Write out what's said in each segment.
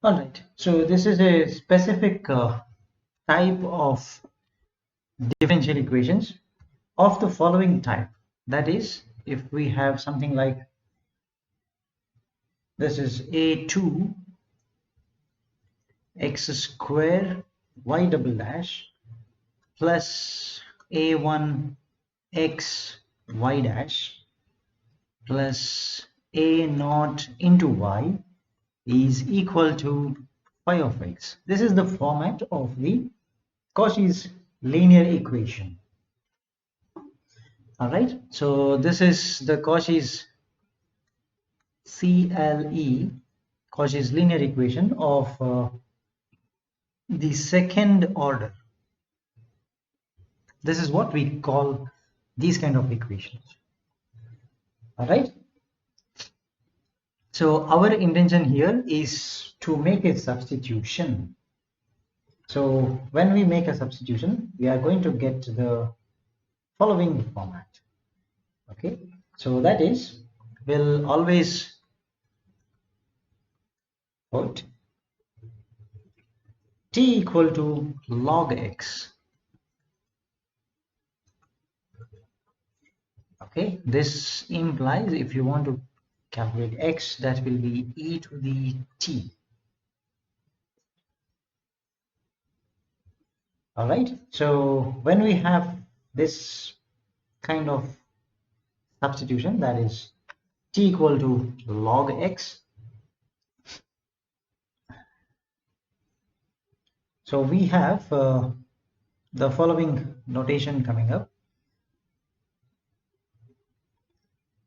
All right, so this is a specific type of differential equations of the following type. That is, if we have something like this is a2 x square y double dash plus a1 x y dash plus a naught into y is equal to phi of x. This is the format of the Cauchy's linear equation. All right, so this is the Cauchy's Cauchy's linear equation of the second order. This is what we call these kind of equations. All right, so our intention here is to make a substitution. So when we make a substitution, we are going to get the following format. Okay, so that is, we'll always put t equal to log x. Okay, this implies if you want to calculate x, that will be e to the t. All right, so when we have this kind of substitution, that is t equal to log x, so we have the following notation coming up,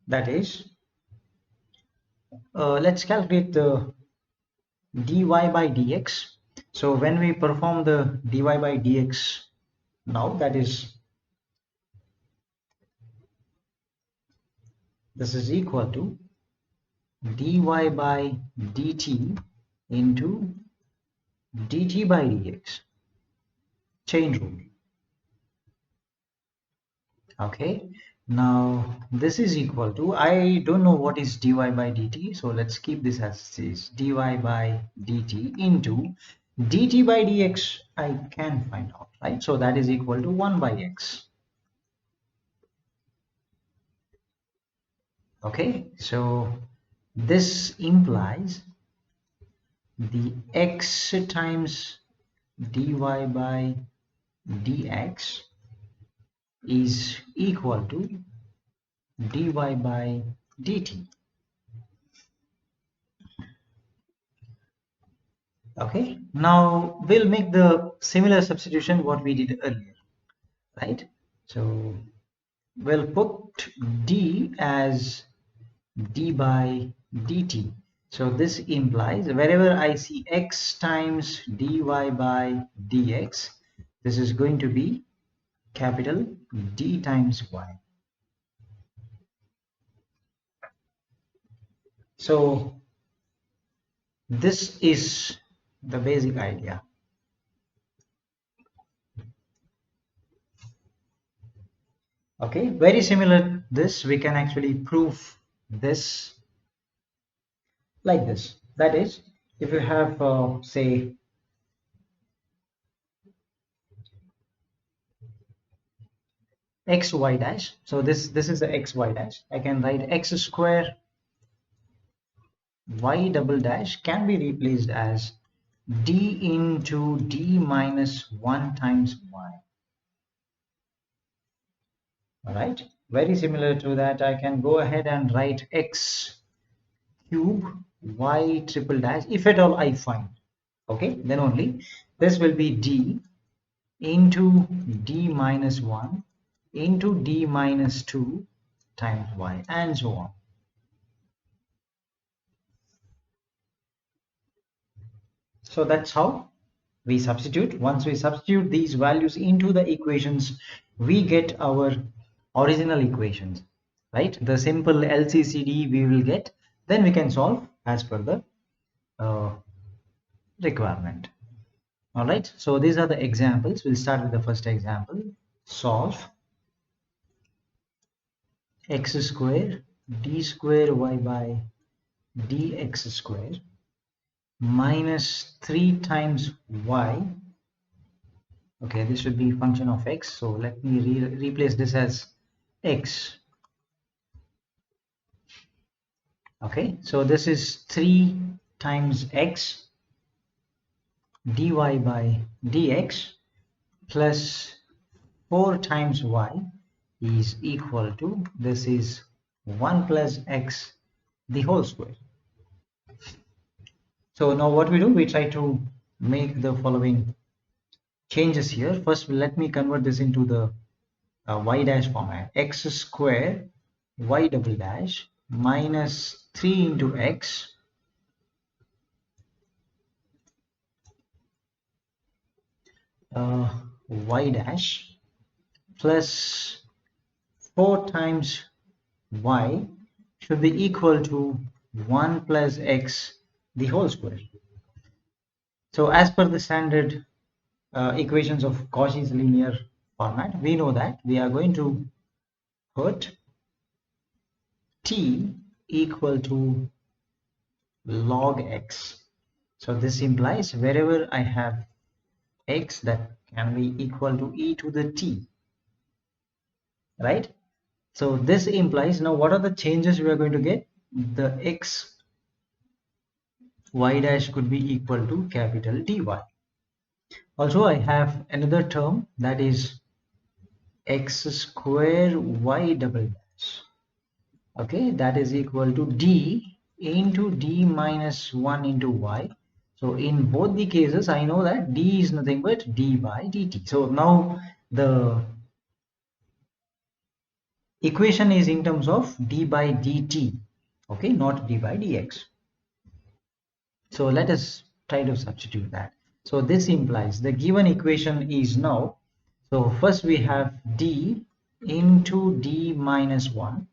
that is let's calculate the dy by dx. So when we perform the dy by dx now, that is, this is equal to dy by dt into dt by dx, chain rule. Okay, now this is equal to, I don't know what is dy by dt, so let's keep this as is, dy by dt into dt by dx. I can find out, right? So that is equal to 1 by x. Okay, so this implies the x times dy by dx is equal to dy by dt. Okay, now we'll make the similar substitution what we did earlier, right? So we'll put d as d by dt. So this implies wherever I see x times dy by dx, this is going to be capital D times y. So this is the basic idea. Okay, very similar this, we can actually prove this like this. That is, if you have say xy dash, so this is the xy dash, I can write x square y double dash can be replaced as d into d minus 1 times y. All right, very similar to that, I can go ahead and write x cube y triple dash, if at all I find. Okay, then only this will be d into d minus 1 into d minus 2 times y, and so on. So that's how we substitute. Once we substitute these values into the equations, we get our original equations, right? The simple LCCD we will get, then we can solve as per the uh, requirement. All right, so these are the examples. We'll start with the first example. Solve x square d square y by dx square minus 3 times y. Okay, this should be function of x, so let me replace this as x. Okay, so this is 3 times x dy by dx plus 4 times y is equal to, this is 1 plus x the whole square. So now what we do, we try to make the following changes here. First, let me convert this into the y dash format. X square y double dash minus 3 into x y dash plus 4 times y should be equal to 1 plus x the whole square. So as per the standard equations of Cauchy's linear format, we know that we are going to put t equal to log x. So this implies wherever I have x, that can be equal to e to the t, right? So this implies, now what are the changes we are going to get? The x y dash could be equal to capital dy. Also I have another term, that is x square y double dash. Okay, that is equal to d into d minus 1 into y. So in both the cases, I know that d is nothing but d by dt. So now the equation is in terms of d by dt, okay, not d by dx. So let us try to substitute that. So this implies the given equation is now, so first we have d into d minus 1,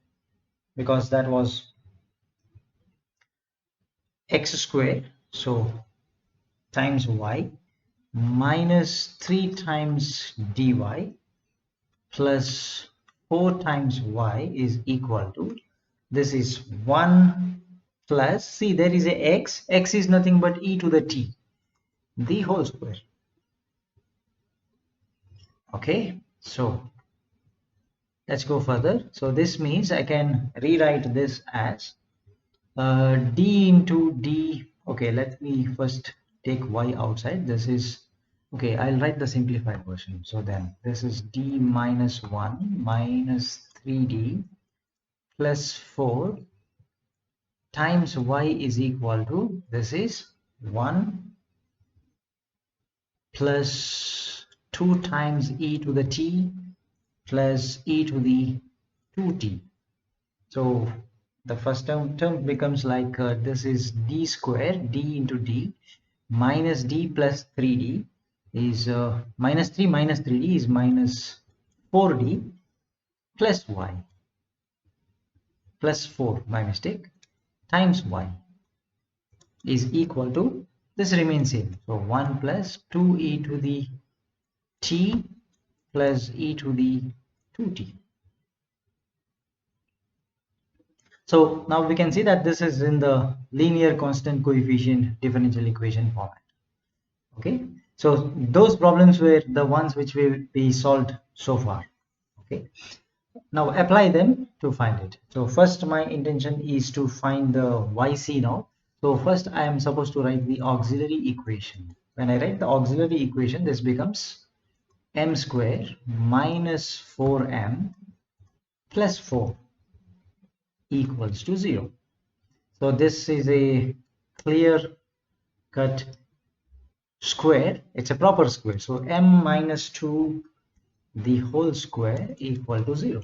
because that was x square, so times y minus 3 times dy plus 4 times y is equal to, this is 1 plus, see there is a x is nothing but e to the t, the whole square. Okay, so let's go further. So this means I can rewrite this as d into d. Okay, let me first take y outside. This is, okay, I'll write the simplified version. So then this is d minus 1 minus 3d plus 4 times y is equal to, this is 1 plus 2 times e to the t plus e to the 2t. So the first term becomes like this is d square, d into d minus d plus 3d is minus 3 minus 3d is minus 4d plus y plus 4, my mistake, times y is equal to, this remains same, so 1 plus 2e to the t plus e to the 2t. So now we can see that this is in the linear constant coefficient differential equation format. Okay, so those problems were the ones which we solved so far. Okay, now apply them to find it. So first my intention is to find the yc now. So first I am supposed to write the auxiliary equation. When I write the auxiliary equation, this becomes m square minus 4m plus 4 equals to 0. So this is a clear cut square, it's a proper square, so m minus 2 the whole square equal to 0.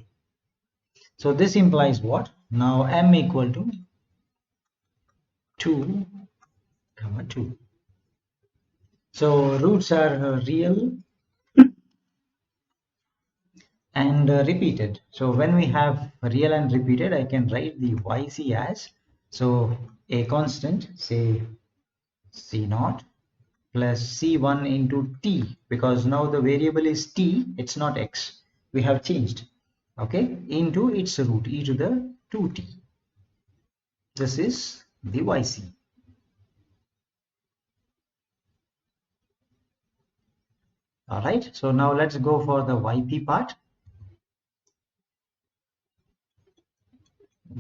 So this implies what? Now m equal to 2 comma 2. So roots are real and repeated. So when we have real and repeated, I can write the yc as, so a constant, say c naught plus c1 into t, because now the variable is t, it's not x, we have changed, okay, into its root e to the 2t. This is the yc. All right, so now let's go for the yp part.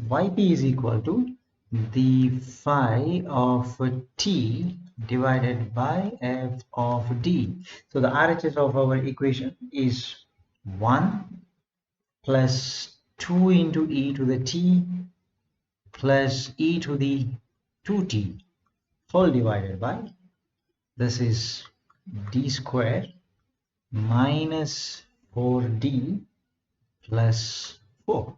Yp is equal to the phi of t divided by f of d. So the RHS of our equation is 1 plus 2 into e to the t plus e to the 2t whole divided by, this is d square minus 4d plus 4.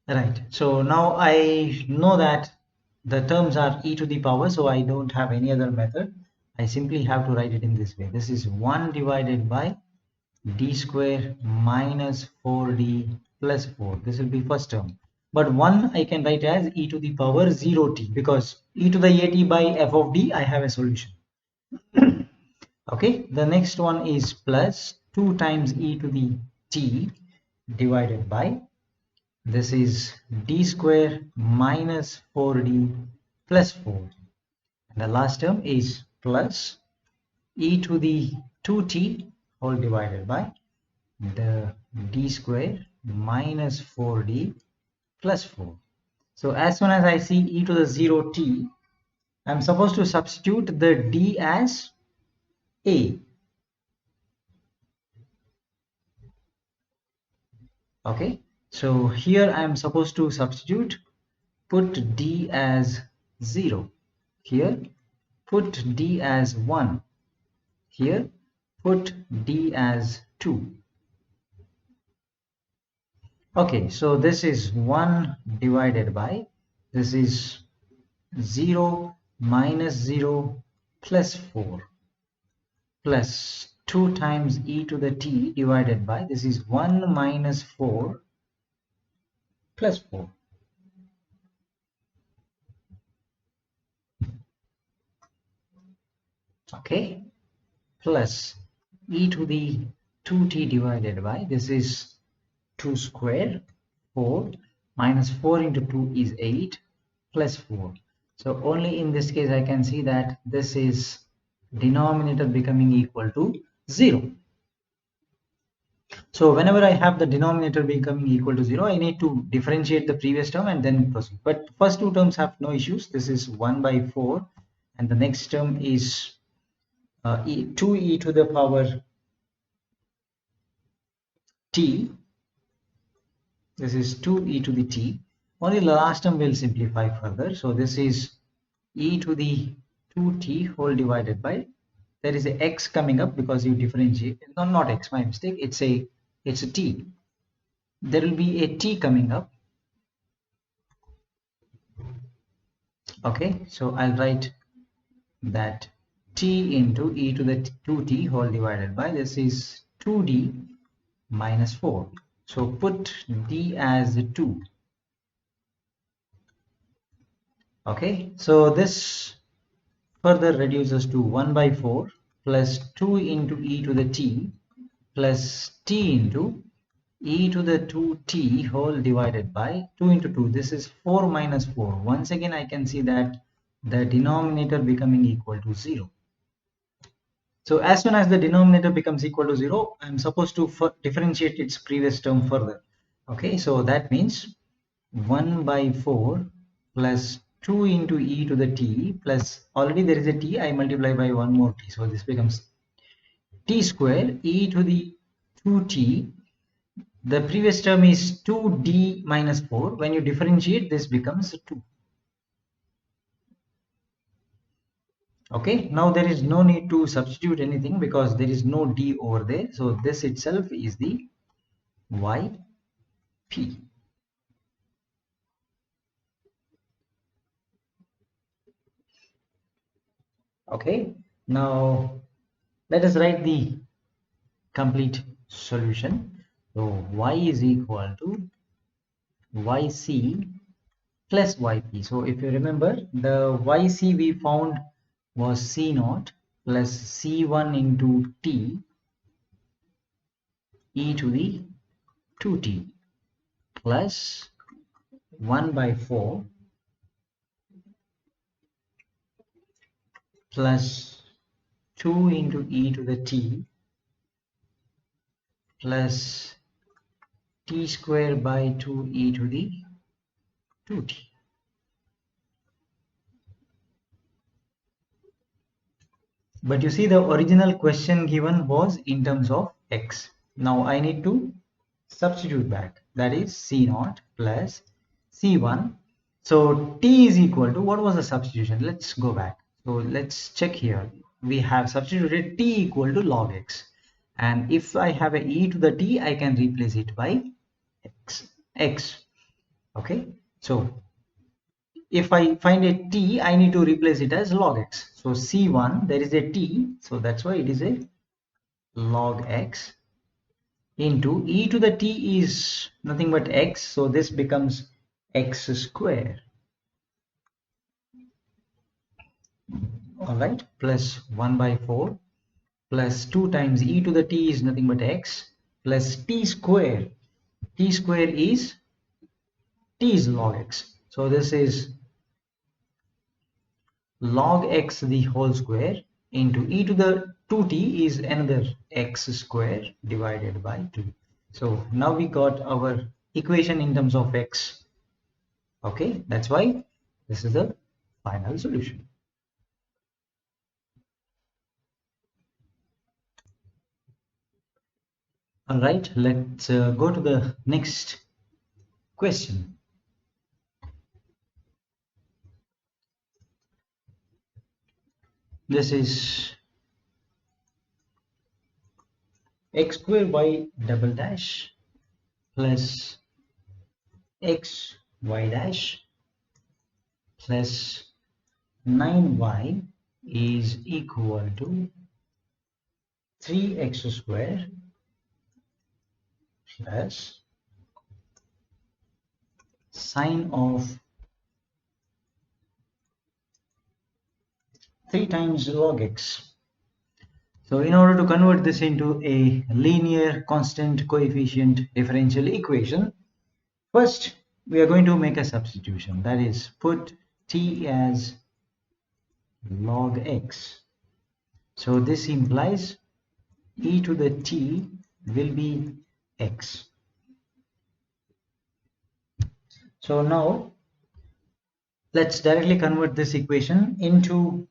Right. So now I know that the terms are e to the power, so I don't have any other method. I simply have to write it in this way. This is 1 divided by d square minus 4d plus 4. This will be first term. But 1 I can write as e to the power 0t, because e to the at by f of d, I have a solution. Okay, the next one is plus 2 times e to the t divided by, this is d square minus 4d plus 4. And the last term is plus e to the 2t whole divided by the d square minus 4d plus 4. So as soon as I see e to the 0t, I'm supposed to substitute the d as a. Okay, so here I am supposed to substitute, put d as 0. Here put d as 1. Here put d as 2. Okay, so this is 1 divided by, this is 0 minus 0 plus 4 plus 2 times e to the t divided by, this is 1 minus 4 plus 4. Okay, plus e to the 2t divided by, this is 2 square 4 minus 4 into 2 is 8 plus 4. So only in this case I can see that this is denominator becoming equal to 0. So whenever I have the denominator becoming equal to 0, I need to differentiate the previous term and then proceed. But first two terms have no issues. This is 1 by 4 and the next term is 2e to the power t. This is 2e to the t. Only the last term will simplify further. So this is e to the 2t whole divided by, there is a x coming up because you differentiate. No, not x, my mistake. It's a t. There will be a t coming up. Okay, so I'll write that t into e to the 2t whole divided by, this is 2d minus 4. So put d as 2. Okay, so this further reduces to 1 by 4 plus 2 into e to the t plus t into e to the 2t whole divided by 2 into 2. This is 4 minus 4. Once again I can see that the denominator becoming equal to 0. So as soon as the denominator becomes equal to 0, I'm supposed to differentiate its previous term further. Okay, so that means 1 by 4 plus 2 into e to the t plus, already there is a t, I multiply by one more t, so this becomes t square e to the 2t. The previous term is 2d minus 4. When you differentiate, this becomes 2. Okay, now there is no need to substitute anything because there is no d over there. So this itself is the yp. Okay, now let us write the complete solution. So y is equal to yc plus yp. So if you remember, the yc we found was c naught plus c1 into t e to the 2t plus 1 by 4 plus 2 into e to the t plus t square by 2e to the 2t. But you see, the original question given was in terms of x. Now I need to substitute back. That is c0 plus c1. So t is equal to, what was the substitution? Let's go back. So let's check here. We have substituted t equal to log x. And if I have a e to the t, I can replace it by x. Okay. So if I find a t, I need to replace it as log x. So c1, there is a t, so that's why it is a log x into e to the t is nothing but x, so this becomes x square. All right, plus 1 by 4 plus 2 times e to the t is nothing but x plus t square. T square is log x. So this is log x the whole square into e to the 2t is another x square divided by 2. So now we got our equation in terms of x. Okay, that's why this is the final solution. All right, let's go to the next question. This is x square y double dash plus x y dash plus 9y is equal to 3x square plus sine of 3 times log x. So in order to convert this into a linear constant coefficient differential equation, first we are going to make a substitution, that is put t as log x. So this implies e to the t will be x. So now let's directly convert this equation into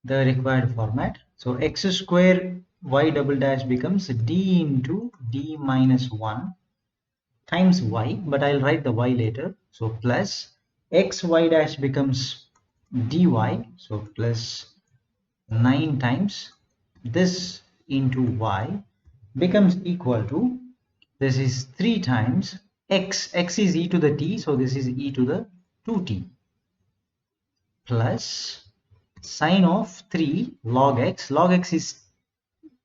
the required format. So x square y double dash becomes d into d minus 1 times y, but I'll write the y later. So plus x y dash becomes dy, so plus 9 times this into y becomes equal to, this is 3 times x is e to the t, so this is e to the 2t plus sine of 3 log x is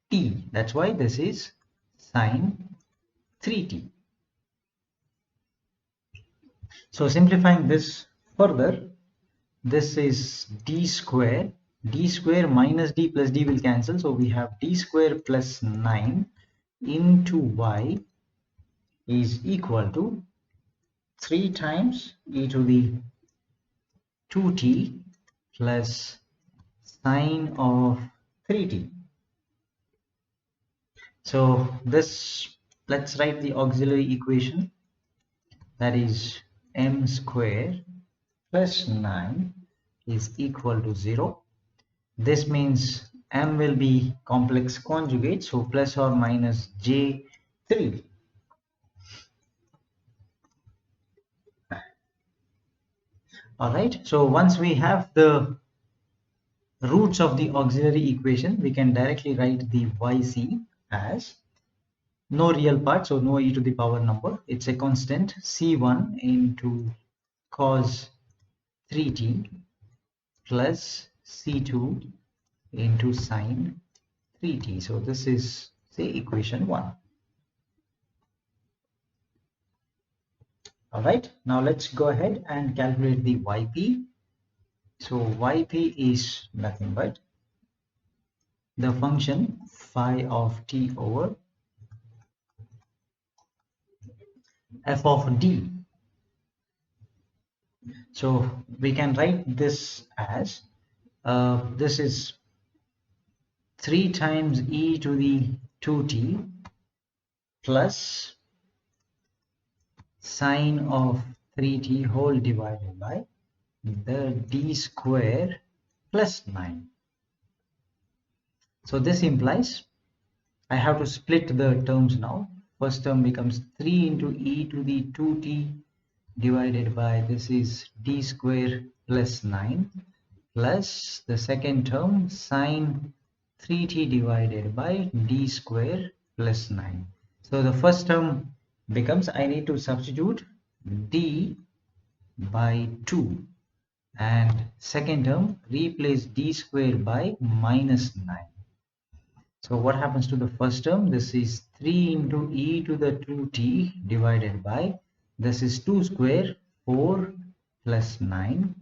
t, that's why this is sine 3t. So simplifying this further, this is d square minus d plus d will cancel, so we have d square plus 9 into y is equal to 3 times e to the 2t plus sine of 3t. So this, let's write the auxiliary equation, that is m square plus 9 is equal to 0. This means m will be complex conjugate, so plus or minus j3. All right, so once we have the roots of the auxiliary equation, we can directly write the yc as no real part, so no e to the power number, it's a constant, c1 into cos 3t plus c2 into sine 3t. So this is, say, equation 1. All right, now let's go ahead and calculate the yp. So yp is nothing but the function phi of t over f of d. So we can write this as this is 3 times e to the 2t plus sine of 3t whole divided by the d square plus 9. So this implies I have to split the terms now. First term becomes 3 into e to the 2t divided by this is d square plus 9 plus the second term sine 3t divided by d square plus 9. So the first term becomes I need to substitute d by 2 and second term replace d square by minus 9. So what happens to the first term? This is 3 into e to the 2t divided by this is 2 square 4 plus 9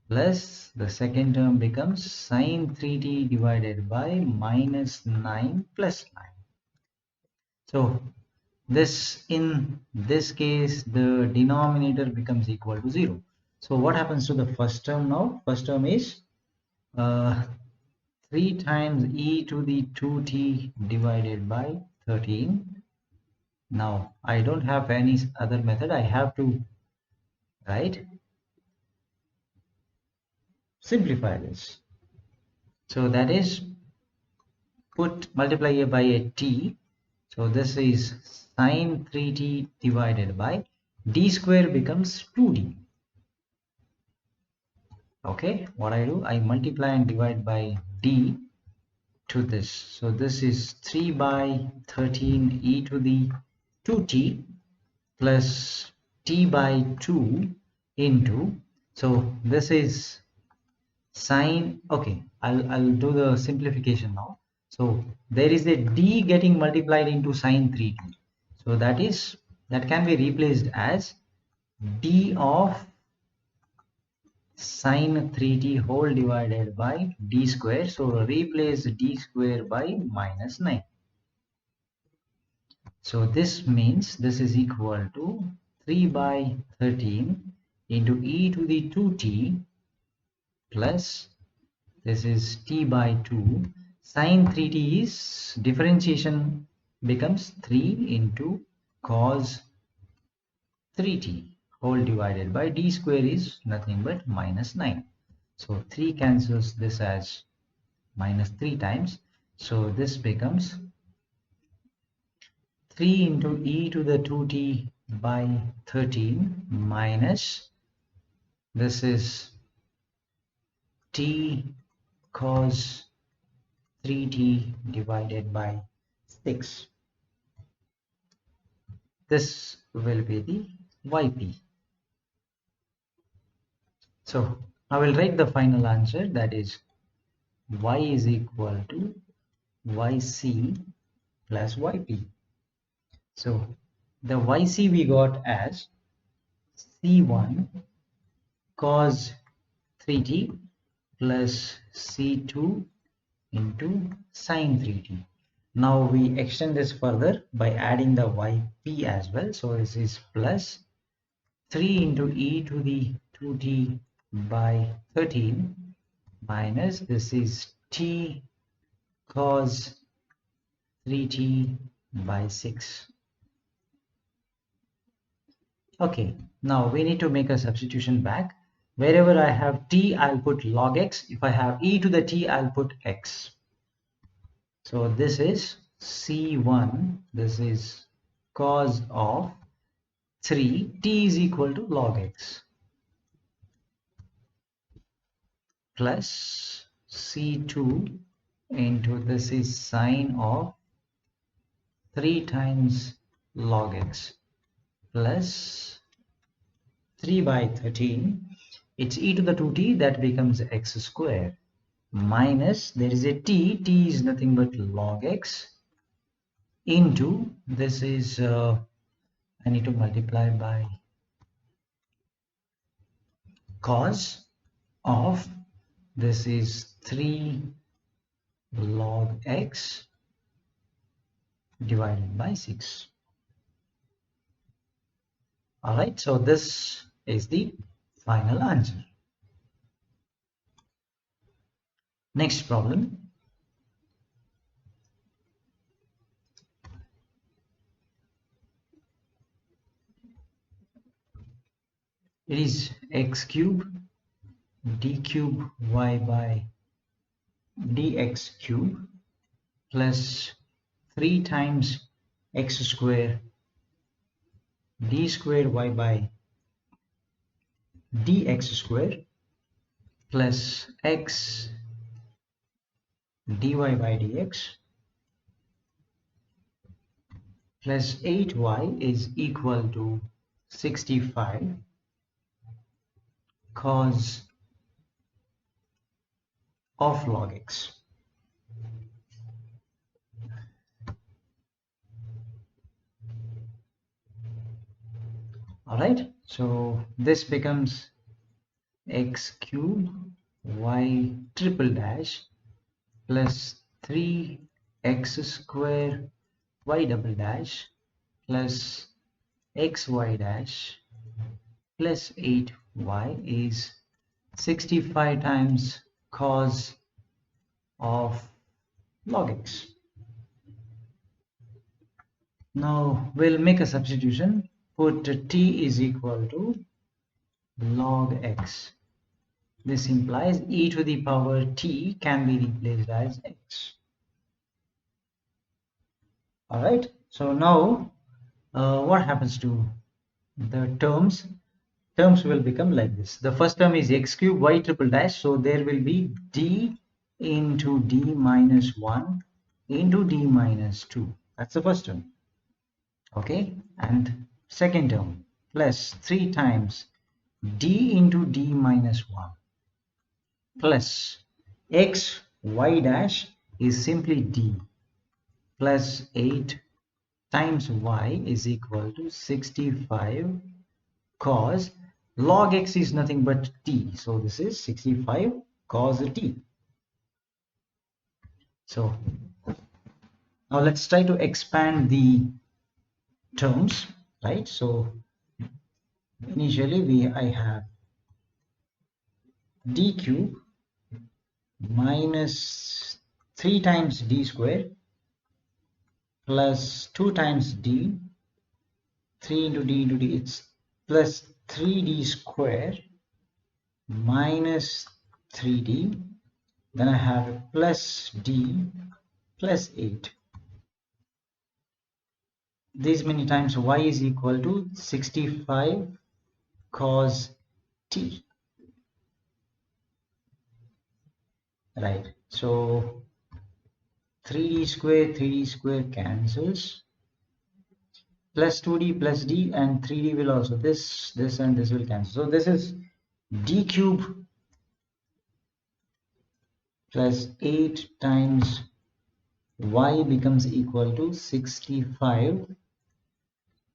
plus the second term becomes sine 3t divided by minus 9 plus 9. So this in this case the denominator becomes equal to 0. So what happens to the first term now? First term is uh, 3 times e to the 2t divided by 13. Now I don't have any other method. I have to simplify this. So that is put multiply here by a t. So this is sine 3t divided by d square becomes 2d. Okay, what I do? I multiply and divide by d to this. So this is 3 by 13 e to the 2t plus t by 2 into, so this is sine, okay, I'll do the simplification now. So there is a d getting multiplied into sine 3t. So that can be replaced as d of sine 3t whole divided by d square. So replace d square by minus 9. So this means this is equal to 3 by 13 into e to the 2t plus this is t by 2 sine 3t is differentiation becomes 3 into cos 3t whole divided by d square is nothing but minus 9. So 3 cancels this as minus 3 times. So this becomes 3 into e to the 2t by 13 minus this is t cos 3t divided by 6. This will be the yp. So I will write the final answer, that is y is equal to yc plus yp. So the yc we got as c1 cos 3t plus c2 into sine 3t. Now we extend this further by adding the yp as well. So this is plus 3 into e to the 2t by 13 minus this is t cos 3t by 6. Okay, now we need to make a substitution back. Wherever I have t, I'll put log x. If I have e to the t, I'll put x. So this is c1, this is cos of 3, t is equal to log x, plus c2 into this is sine of 3 times log x, plus 3 by 13, it's e to the 2t, that becomes x square, minus there is a t is nothing but log x, into this is I need to multiply by cos of this is 3 log x divided by 6. Alright, so this is the final answer. Next problem. it is x cube d cube y by dx cube plus 3 times x square d square y by dx square plus x dy by dx plus 8y is equal to 65 cos of log x. Alright, so this becomes x cube y triple dash plus 3x square y double dash plus xy dash plus 8y is 65 times cos of log x. Now we'll make a substitution. Put t is equal to log x. This implies e to the power t can be replaced as x. Alright, so now what happens to the terms? Terms will become like this. The first term is x cube y triple dash, so there will be d into d minus 1 into d minus 2. That's the first term. Okay, and second term plus 3 times d into d minus 1 plus x y dash is simply d plus 8 times y is equal to 65 cos log x is nothing but t, so this is 65 cos t. So now let's try to expand the terms, right? So initially I have d cube minus 3 times d square plus 2 times d, 3 into d into d, it's plus 3d square minus 3d, then I have plus d plus 8. This many times y is equal to 65 cos t, right? So 3d square cancels, plus 2d plus d, and 3d will also, this and this will cancel. So this is d cube plus 8 times y becomes equal to 65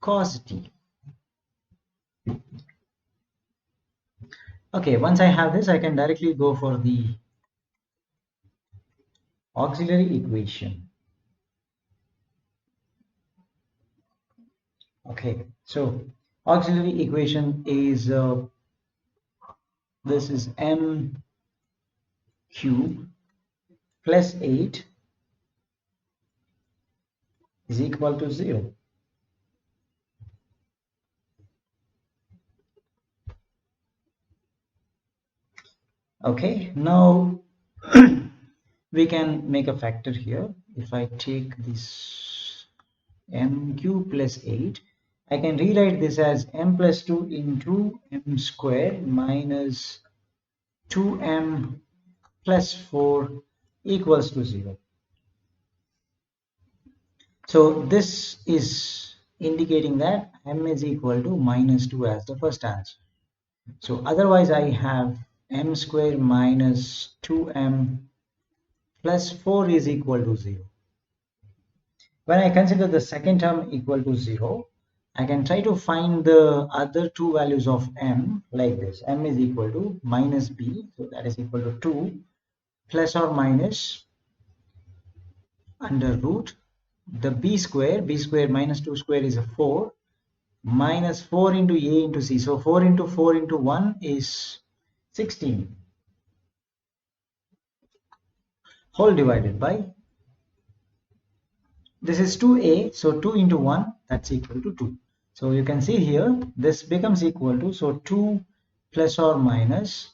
cos t. Okay, once I have this, I can directly go for the auxiliary equation. Okay, so auxiliary equation is this is m cube plus 8 is equal to 0. Okay, now we can make a factor here. If I take this m cube plus 8, I can rewrite this as m plus 2 into m square minus 2m plus 4 equals to 0. So this is indicating that m is equal to minus 2 as the first answer. So otherwise I have m square minus 2m plus 4 is equal to 0. When I consider the second term equal to 0, I can try to find the other two values of m like this. M is equal to minus b, so that is equal to 2 plus or minus under root the b square minus 2 square is a 4 minus 4 into a into c, so 4 into 4 into 1 is 16 whole divided by, this is 2a, so 2 into 1, that's equal to 2. So you can see here this becomes equal to, so 2 plus or minus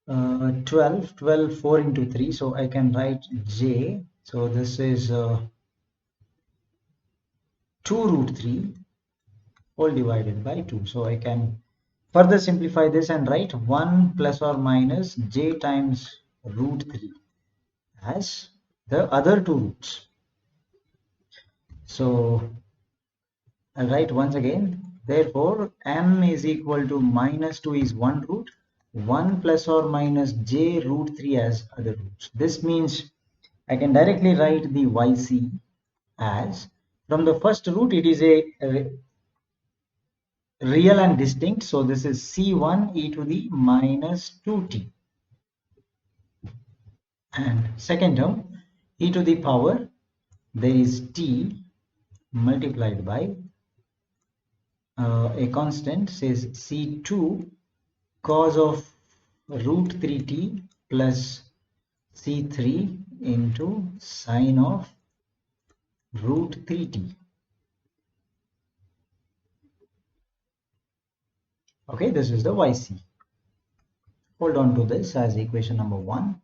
12, 4 into 3, so I can write j, so this is 2 root 3 whole divided by 2. So I can further simplify this and write 1 plus or minus j times root 3 as the other two roots. So I'll write once again, therefore m is equal to minus 2 is one root, 1 plus or minus j root 3 as other roots. This means I can directly write the yc as, from the first root it is a real and distinct, so this is c1 e to the minus 2t, and second term e to the power, there is t multiplied by a constant, says c2 cos of root 3t plus c3 into sine of root 3t. Okay, this is the yc. Hold on to this as equation number 1,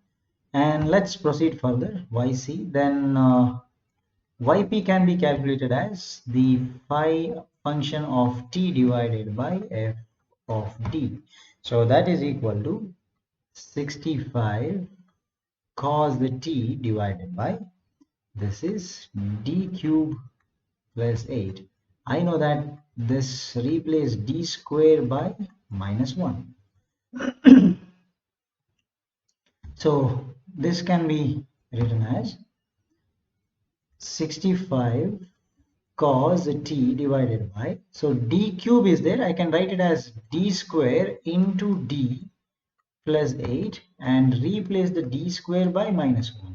and let's proceed further. Yc, then yp can be calculated as the phi function of t divided by f of d. So that is equal to 65 cos the t divided by, this is d cube plus 8. I know that this replace d square by minus 1. So this can be written as 65 cos t divided by, so d cube is there, I can write it as d square into d plus 8 and replace the d square by minus 1.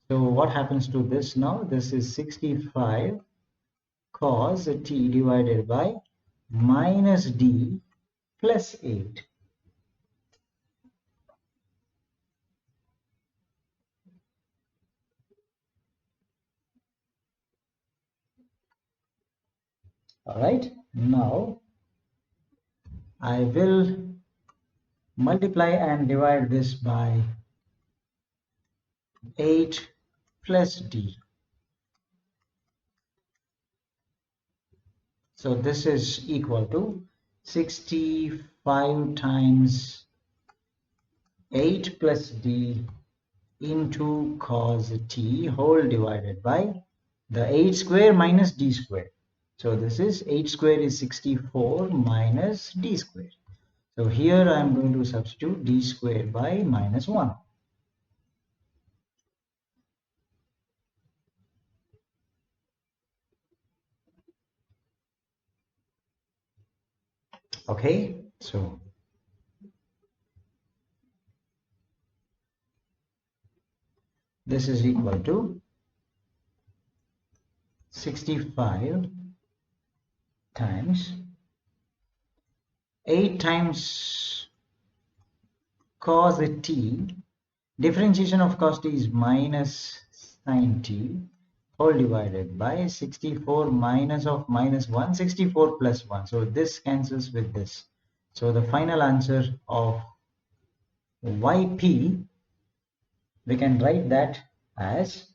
So what happens to this now? This is 65 cos t divided by minus d plus 8. All right, now I will multiply and divide this by 8 plus d. So this is equal to 65 times 8 plus d into cos t whole divided by the 8 square minus d square. So this is 8 square is 64 minus d square. So here I am going to substitute d square by minus 1. Okay, so this is equal to 65 times 8 times cos t, differentiation of cos t is minus sin t whole divided by 64 minus of minus 1, 64 plus 1. So this cancels with this. So the final answer of yp, we can write that as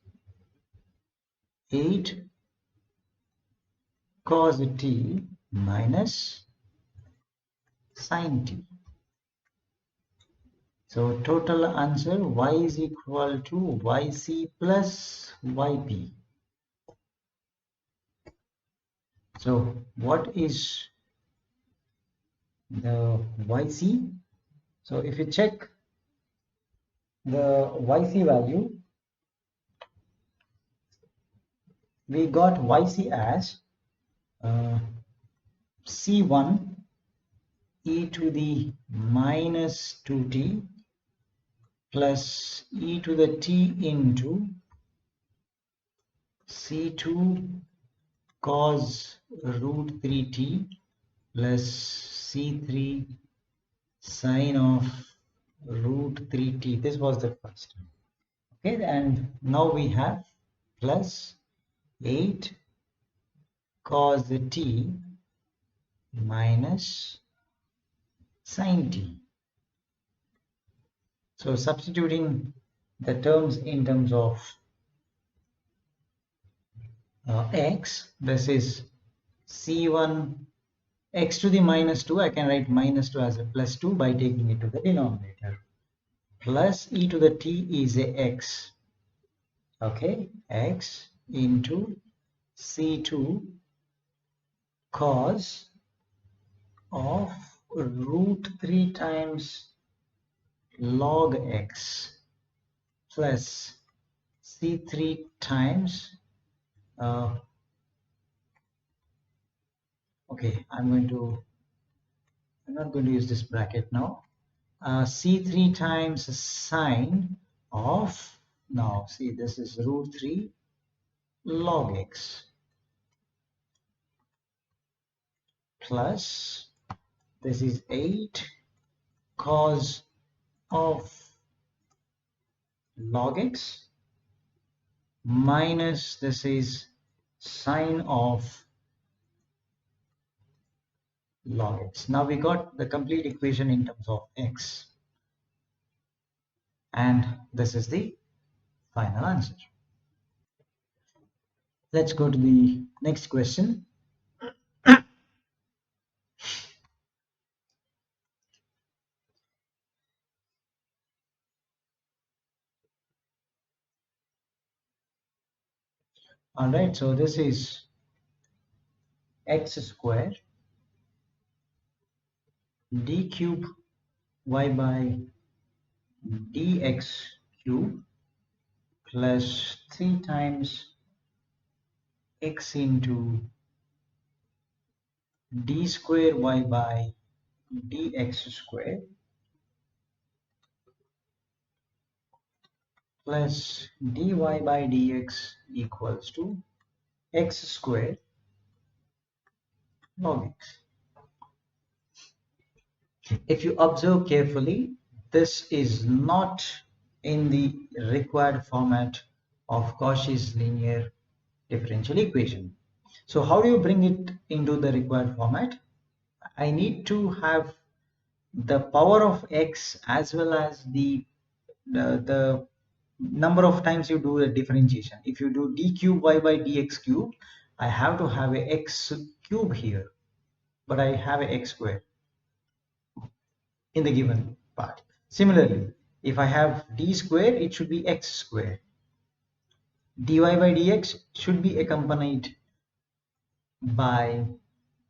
8 cos t minus sin t. So total answer y is equal to yc plus yp. So what is the yc? So if you check the yc value, we got yc as c1 e to the minus 2t plus e to the t into c2 cos root 3t plus c3 sine of root 3t. This was the first. Okay, and now we have plus 8 cos t minus sin t. So substituting the terms in terms of x, this is c1 x to the minus 2. I can write minus 2 as a plus 2 by taking it to the denominator. Plus e to the t is a x. Okay, x into c2 cos of root 3 times log x plus c3 times okay, I'm not going to use this bracket now. C3 times sine of, now see, this is root 3 log x plus this is 8 cos of log x minus this is sine of log x. Now we got the complete equation in terms of x, and this is the final answer. Let's go to the next question. All right, so this is x square d cube y by dx cube plus 3 times x into d square y by dx square plus dy by dx equals to x square log x. If you observe carefully, this is not in the required format of Cauchy's linear differential equation. So how do you bring it into the required format? I need to have the power of x as well as the number of times you do a differentiation. If you do d cube y by dx cube, I have to have a x cube here, but I have a x square in the given part. Similarly, if I have d square, it should be x square. Dy by dx should be accompanied by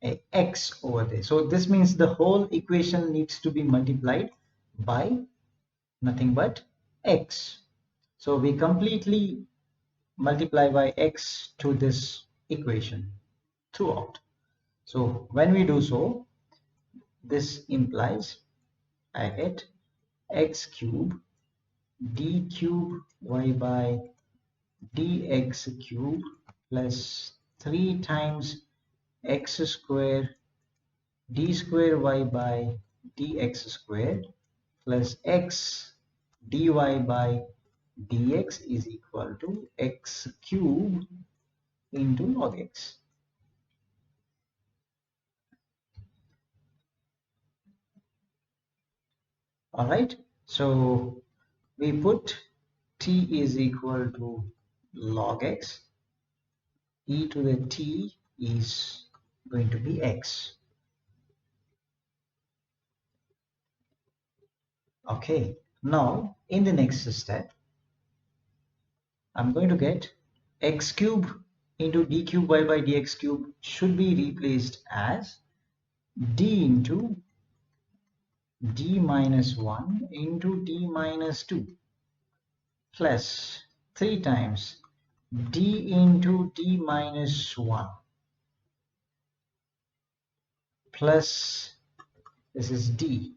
a x over there. So this means the whole equation needs to be multiplied by nothing but x. So we completely multiply by x to this equation throughout. So when we do so, this implies I get x cube d cube y by dx cube plus 3 times x square d square y by dx square plus x dy by dx is equal to x cube into log x. All right, so we put t is equal to log x, e to the t is going to be x. Okay, now in the next step, I'm going to get x cube into d cube y by dx cube should be replaced as d into d minus 1 into d minus 2 plus 3 times d into d minus 1 plus this is d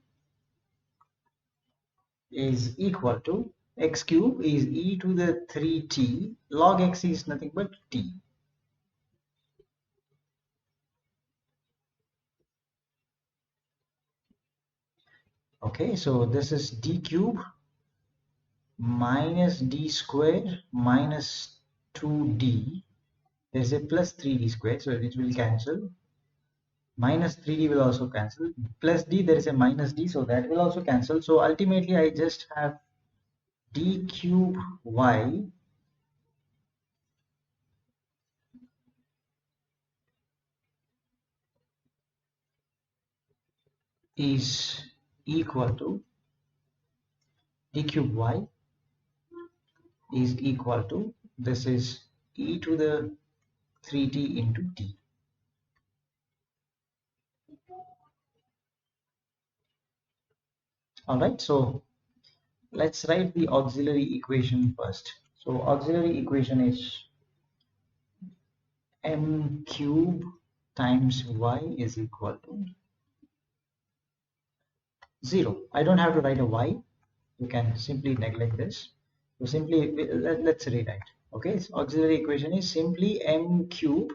is equal to x cube is e to the 3t, log x is nothing but t. Okay, so this is d cube minus d square minus 2d there is a plus 3d square, so it will cancel. Minus 3d will also cancel. Plus d, there is a minus d, so that will also cancel. So ultimately I just have d cube y is equal to d cube y is equal to, this is e to the 3t into t. All right, so let's write the auxiliary equation first. So auxiliary equation is m cube times y is equal to 0. I don't have to write a y. You can simply neglect this. So simply let's rewrite. Okay, so auxiliary equation is simply m cube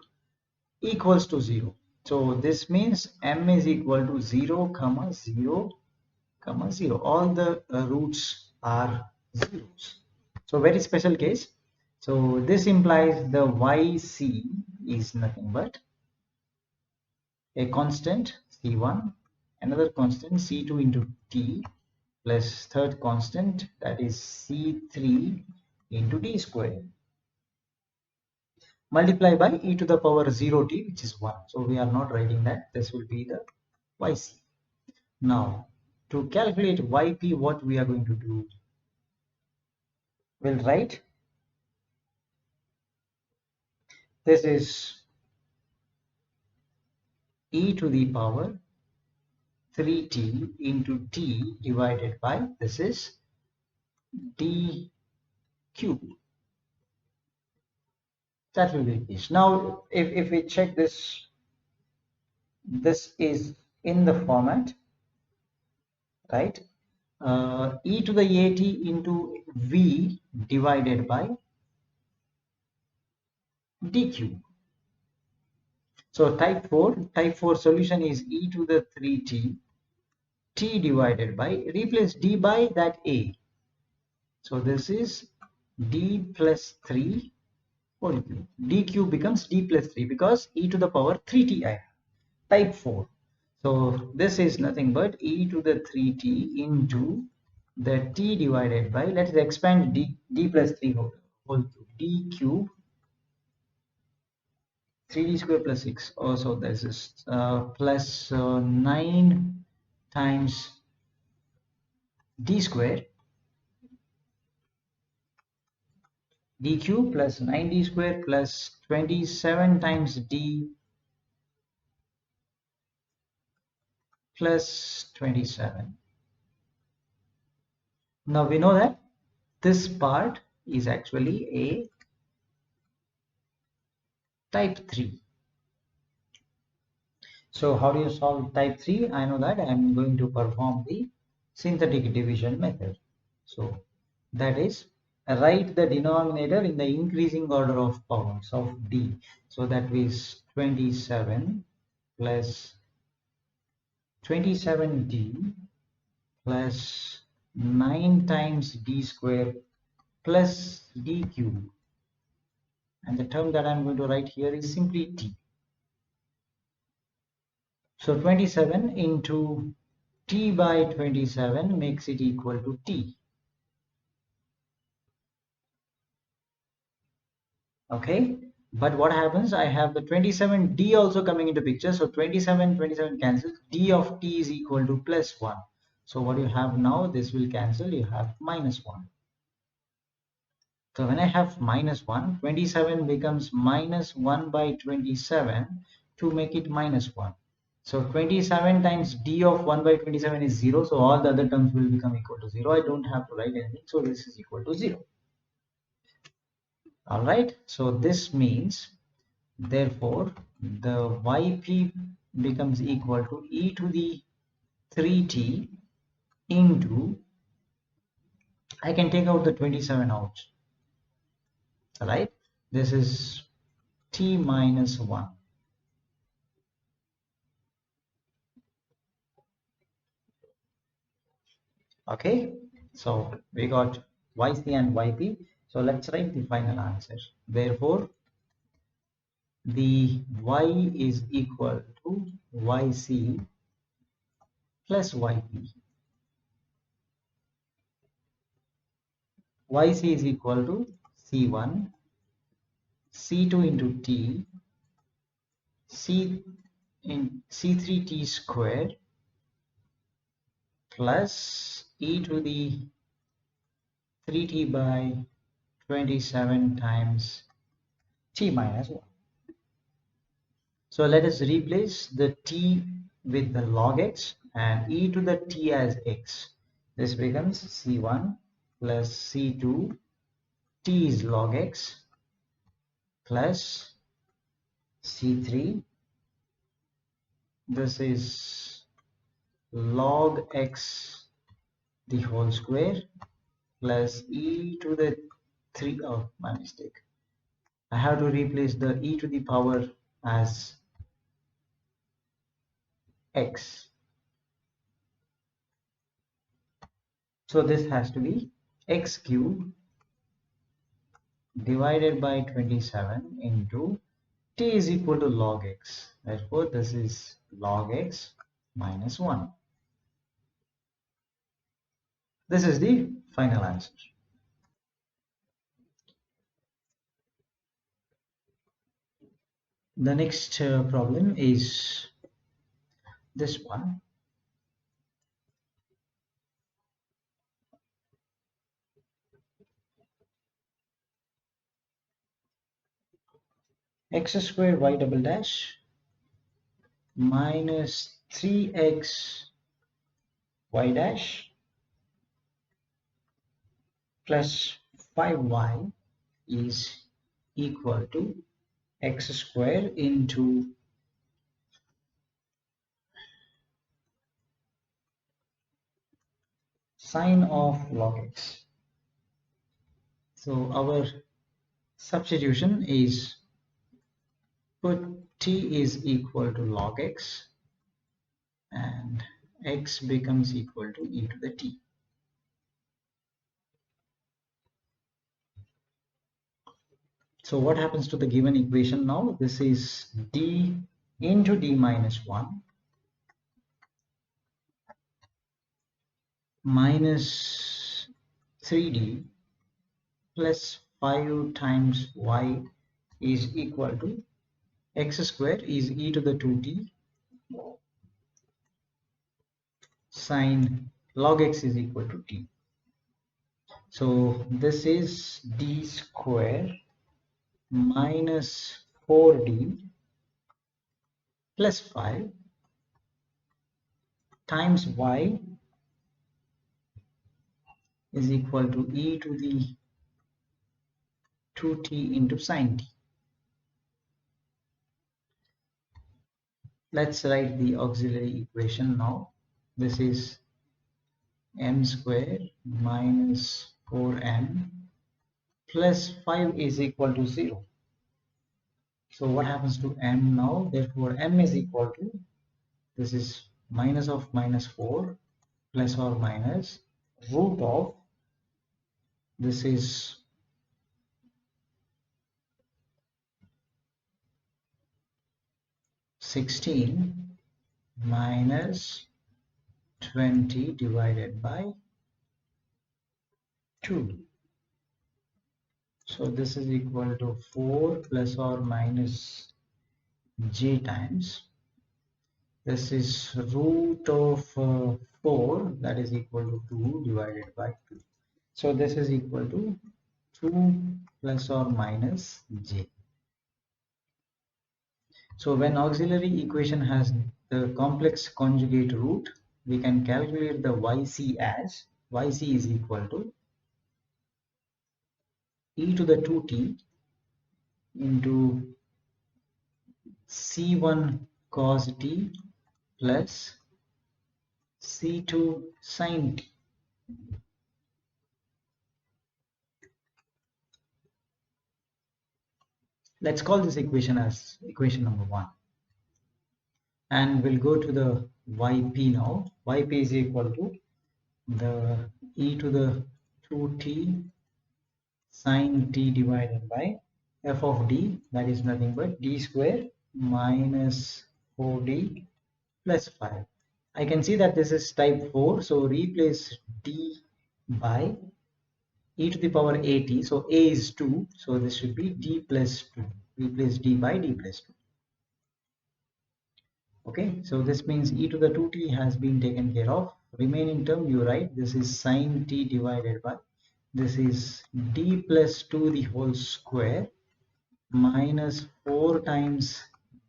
equals to 0. So this means m is equal to 0 comma 0 comma 0. All the roots are zeros. So very special case. So this implies the yc is nothing but a constant c1, another constant c2 into t, plus third constant, that is c3 into t square, multiply by e to the power 0t, which is 1. So we are not writing that. This will be the yc. Now to calculate yp, what we are going to do, we'll write this is e to the power 3t into t divided by, this is d cube. That will be this. Now if we check this, this is in the format, right? E to the at into v divided by d cube. So type 4 solution is e to the 3t t divided by, replace d by that a. So this is d plus 3 whole cube. D cube becomes d plus 3 because e to the power 3t I have. Type 4. So this is nothing but e to the 3t into the t divided by, let's expand d plus 3 whole cube, d cube 3d square plus 6. Also this is plus 9 times d square, d cube plus 9d square plus 27 times d plus 27. Now we know that this part is actually a type 3. So how do you solve type 3? I know that I am going to perform the synthetic division method. So that is, write the denominator in the increasing order of powers of d. So that is 27 plus 27d plus 9 times d square plus d cube. And the term that I am going to write here is simply t. So 27 into t by 27 makes it equal to t. Okay, but what happens, I have the 27d also coming into picture. So 27 cancels, d of t is equal to plus 1. So what you have now, this will cancel, you have minus 1. So when I have minus 1, 27 becomes minus 1 by 27 to make it minus 1. So 27 times d of 1 by 27 is 0. So all the other terms will become equal to 0. I don't have to write anything. So this is equal to 0. All right. So this means, therefore, the yp becomes equal to e to the 3t into, I can take out the 27 out. All right. This is t minus 1. Okay, so we got yc and yp. So let's write the final answer. Therefore the y is equal to yc plus yp. Yc is equal to c1 c2 into t c in c3t square plus e to the 3t by 27 times t minus 1. So let us replace the t with the log x and e to the t as x. This becomes c1 plus c2 t is log x plus c3, this is log x the whole square plus e to the 3, oh my mistake, I have to replace the e to the power as x, so this has to be x cubed divided by 27 into t is equal to log x, therefore this is log x minus 1. This is the final answer. The next problem is this one. X square y double dash minus 3x y dash plus 5y is equal to x square into sine of log x. So our substitution is put t is equal to log x and x becomes equal to e to the t. So what happens to the given equation now? This is d into d minus 1 minus 3d plus 5 times y is equal to x square is e to the 2t sine log x is equal to t. So this is d square minus 4d plus 5 times y is equal to e to the 2t into sine t. Let's write the auxiliary equation now. This is m square minus 4m plus 5 is equal to 0. So what happens to m now? Therefore m is equal to, this is minus of minus 4 plus or minus root of, this is 16 minus 20 divided by 2. So this is equal to 4 plus or minus j times, this is root of 4, that is equal to 2 divided by 2. So this is equal to 2 plus or minus j. So when auxiliary equation has the complex conjugate root, we can calculate the yc as yc is equal to e to the 2t into c1 cos t plus c2 sin t. Let's call this equation as equation number 1. And we'll go to the yp now. Yp is equal to the e to the 2t sin t divided by f of d, that is nothing but d square minus 4d plus 5. I can see that this is type 4, so replace d by e to the power at. So a is 2, so this should be d plus 2. Replace d by d plus 2. Okay, so this means e to the 2t has been taken care of. Remaining term, you write this is sine t divided by, this is d plus 2 the whole square minus 4 times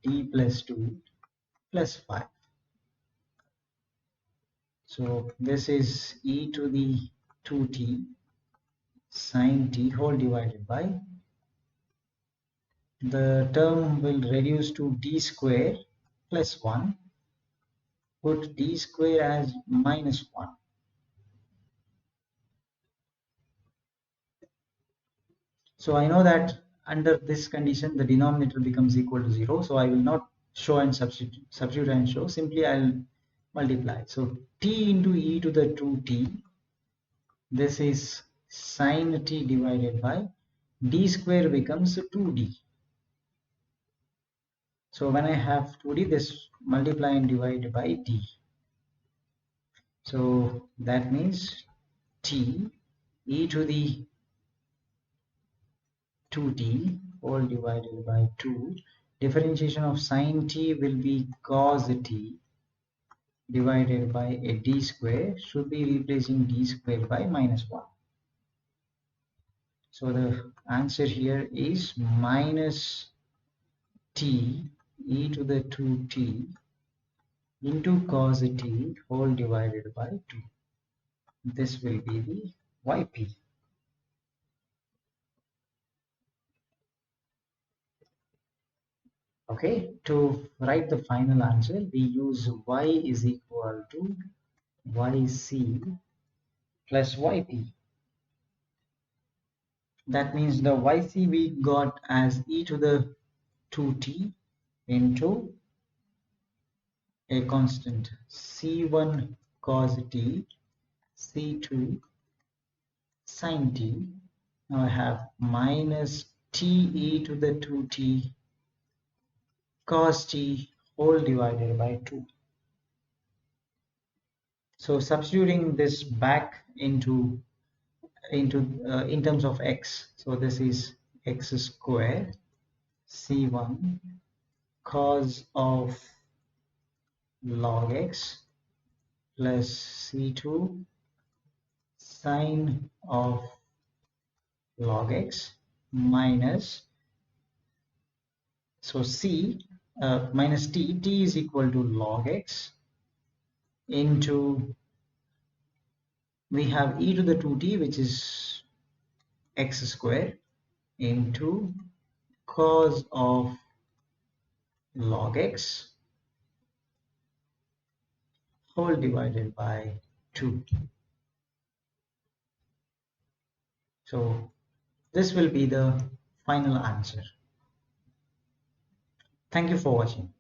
d plus 2 plus 5. So this is e to the 2t sine t whole divided by, the term will reduce to d square plus 1, put d square as minus 1. So I know that under this condition the denominator becomes equal to 0, so I will not show and substitute and show, simply I'll multiply. So t into e to the 2t, this is sine t divided by d square becomes 2d. So when I have 2d, this multiply and divide by d. So that means t e to the 2t all divided by 2. Differentiation of sine t will be cos t divided by a d square, should be replacing d square by minus 1. So the answer here is minus t e to the 2t into cos t whole divided by 2. This will be the yp. Okay, to write the final answer, we use y is equal to yc plus yp. That means the yc we got as e to the 2t into a constant c1 cos t, c2 sin t. Now I have minus t e to the 2t cos t whole divided by 2. So substituting this back into in terms of x, so this is x square c1 cos of log x plus c2 sine of log x minus, so c minus t is equal to log x into, we have e to the 2t which is x square into cos of log x whole divided by 2. So this will be the final answer. Thank you for watching.